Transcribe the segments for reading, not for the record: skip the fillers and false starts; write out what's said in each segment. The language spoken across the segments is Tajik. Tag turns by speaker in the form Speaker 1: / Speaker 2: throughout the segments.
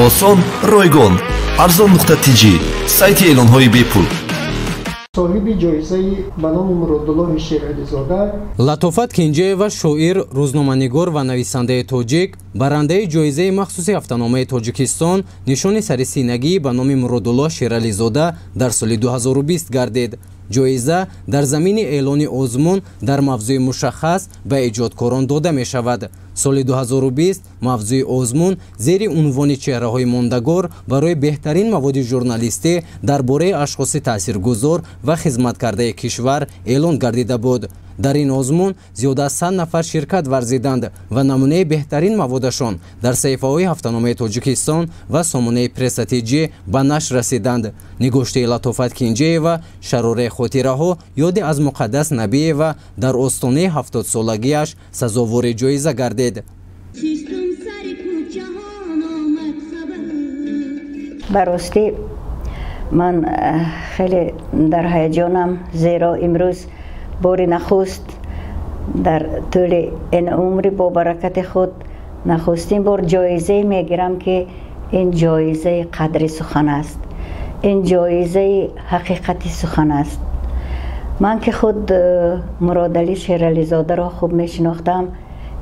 Speaker 1: осон ройгон арзон.tg сайти эълонҳои бепул.
Speaker 2: صاحب جایزه به نام مرادالله شیرعلی‌زاده
Speaker 3: لطافت کنجی‌یوا شاعر، روزنامه‌نگار و نویسنده تاجیک برنده جایزه مخصوص هفته‌نامه تاجیکستان نشان سرسینگی به نام مرادالله شیرعلی‌زاده در سال 2020 گردید. جایزه در زمین اعلان آزمون در موضوع مشخص به ایجادکاران داده می شود. سال 2020 موضوع آزمون زیر عنوان چهره‌های ماندگار برای بهترین مواد ژورنالیستی درباره اشخاص تاثیرگذار و خدمتکرده کشور اعلان گردیده بود. در این آزمون زیاده از 100 نفر شرکت ورزیدند و نمونه بهترین موادشان در صحیفه‌های هفته‌نامه تاجیکستان و سامانه پرستیجی به نشر رسیدند. نگوشته لطافت کنجی‌یوا شراره خاطره‌ها یاد از مقدس نبی‌یوا در آستانه 70 سالگیش سزاوار جایزه گردید.
Speaker 4: براستی من خیلی در هیجانم، زیرا امروز بار نخست در طول این عمر با برکت خود نخستین بار جایزه میگیرم که این جایزه قدر سخن است، این جایزه حقیقت سخن است. من که خود مرادعلی شیرعلی‌زاده را خوب میشناختم،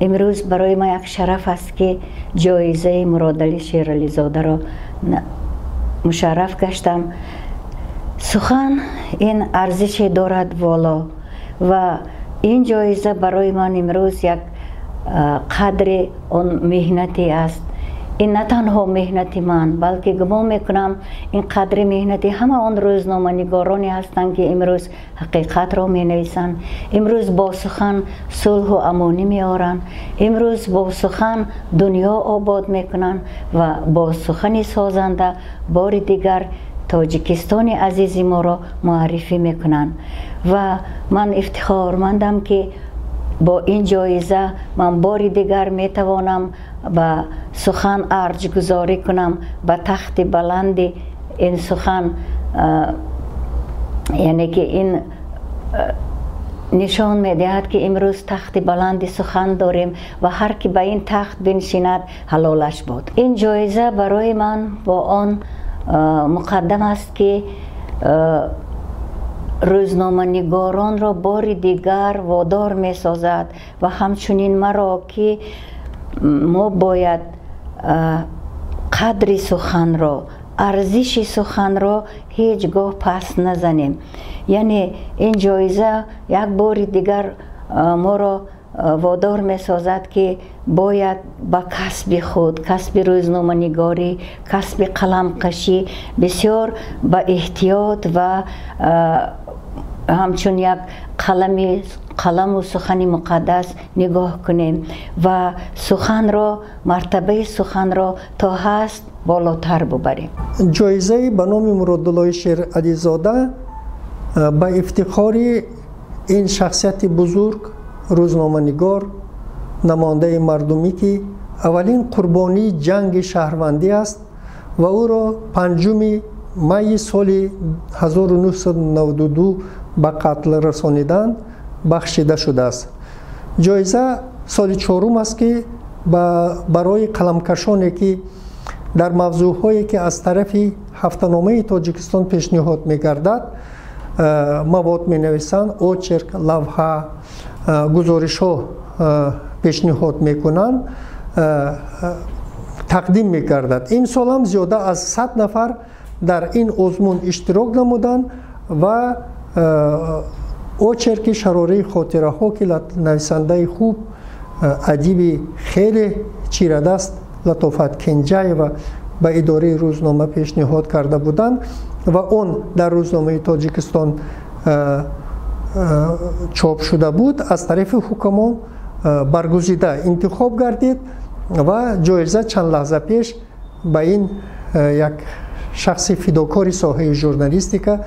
Speaker 4: امروز برای من یک شرف است که جایزه مرادعلی شیرعلی‌زاده را مشرف گشتم. سخن این ارزش دارد والا و این جایزه برای من امروز یک قدر آن مهنتی است. این نه تنها مهنت من، بلکه گمان میکنم این قدر مهنتی همه آن روزنامه‌نگارانی هستند که امروز حقیقت را می نویسند، امروز با سخن صلح و امانی می آورند، امروز با سخن دنیا آباد میکنند و با سخن سازنده بار دیگر تاجیکستان عزیز ما را معرفی میکنند. و من افتخارمندم که با این جایزه من بار دیگر میتوانم به سخن ارج گذاری کنم به تخت بلند این سخن، یعنی که این نشان میدهد که امروز تخت بلند سخن داریم و هر کی به این تخت بنشیند حلالش بود. این جایزه برای من با آن مقدم است که روزنامه‌نگاران را بار دیگر وادار می سازد و همچنین مرا که ما باید قدر سخن را، ارزش سخن را هیچگاه پس نزنیم. یعنی این جایزه یک بار دیگر ما را وادار می سازد که باید با کسب خود، کسب روزنامه‌نگاری، کسب قلمکشی بسیار با احتیاط و همچون یک قلم و سخن مقدس نگاه کنیم و سخن را، مرتبه سخن را تا هست بالاتر ببریم.
Speaker 2: جایزه به نام مرادالله شیرعلی‌زاده به افتخار این شخصیت بزرگ، روزنامه‌نگار، نماینده مردمی که اولین قربانی جنگ شهروندی است و او را 5 می سال 1992 به قتل رسانیدند بخشیده شده است. جایزه سال 4 است که برای قلمکشانی که در موضوعهایی که از طرف هفته‌نامه تاجیکستان پیشنهاد می‌گردد مواد می‌نویسند، اوچرک، لوحه، گزارش‌ها پیشنهاد می‌کنند، تقدیم می‌گردد. این سال هم زیاده از 100 نفر در این آزمون اشتراک نمودند و اوچرک شراره خاطره ها که نویسنده خوب، ادیب خیلی چیره‌دست لطافت کنجی‌یوا به اداره روزنامه پیشنهاد کرده بودند و اون در روزنامه تاجیکستان چاپ شده بود، از طرف حکمان برگزیده انتخاب گردید و جایزه چند لحظه پیش به این یک شخص فداکار ساحه ژورنالیستیکا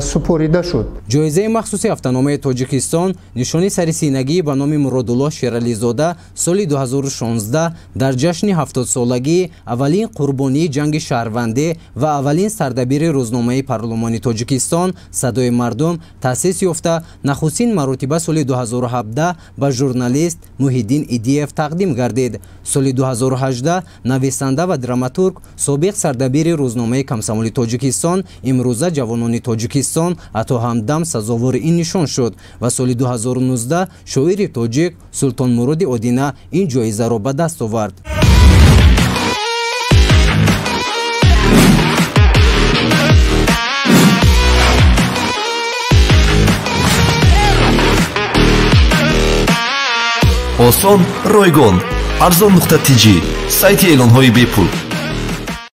Speaker 2: супорида шуд.
Speaker 3: ҷоизаи махсуси ҳафтаномаи тоҷикистон нишони сарисинагӣ ба номи Муродулло Шерализода соли 2016 дар ҷашни 70-солагии аввалин қурбонии ҷанги шаҳрвандӣ ва аввалин сардабири рӯзномаи парлумони Тоҷикистон Садои мардум таъсис ёфта нахустин маротиба соли 2017 ба журналист Муҳиддин Идиев тақдим гардид. соли 2018 нависанда ва драматург собиқ сардабири рӯзномаи Комсомоли Тоҷикистон имрӯза ҷавонони Тоҷикистон Ато Ҳамдам сазовори ин нишон шуд ва соли 2019 шоири тоҷик Султон Муроди Одина ин ҷоизаро ба даст овард.
Speaker 1: осон ройгон арзон.tg сайти эълонҳои бепул.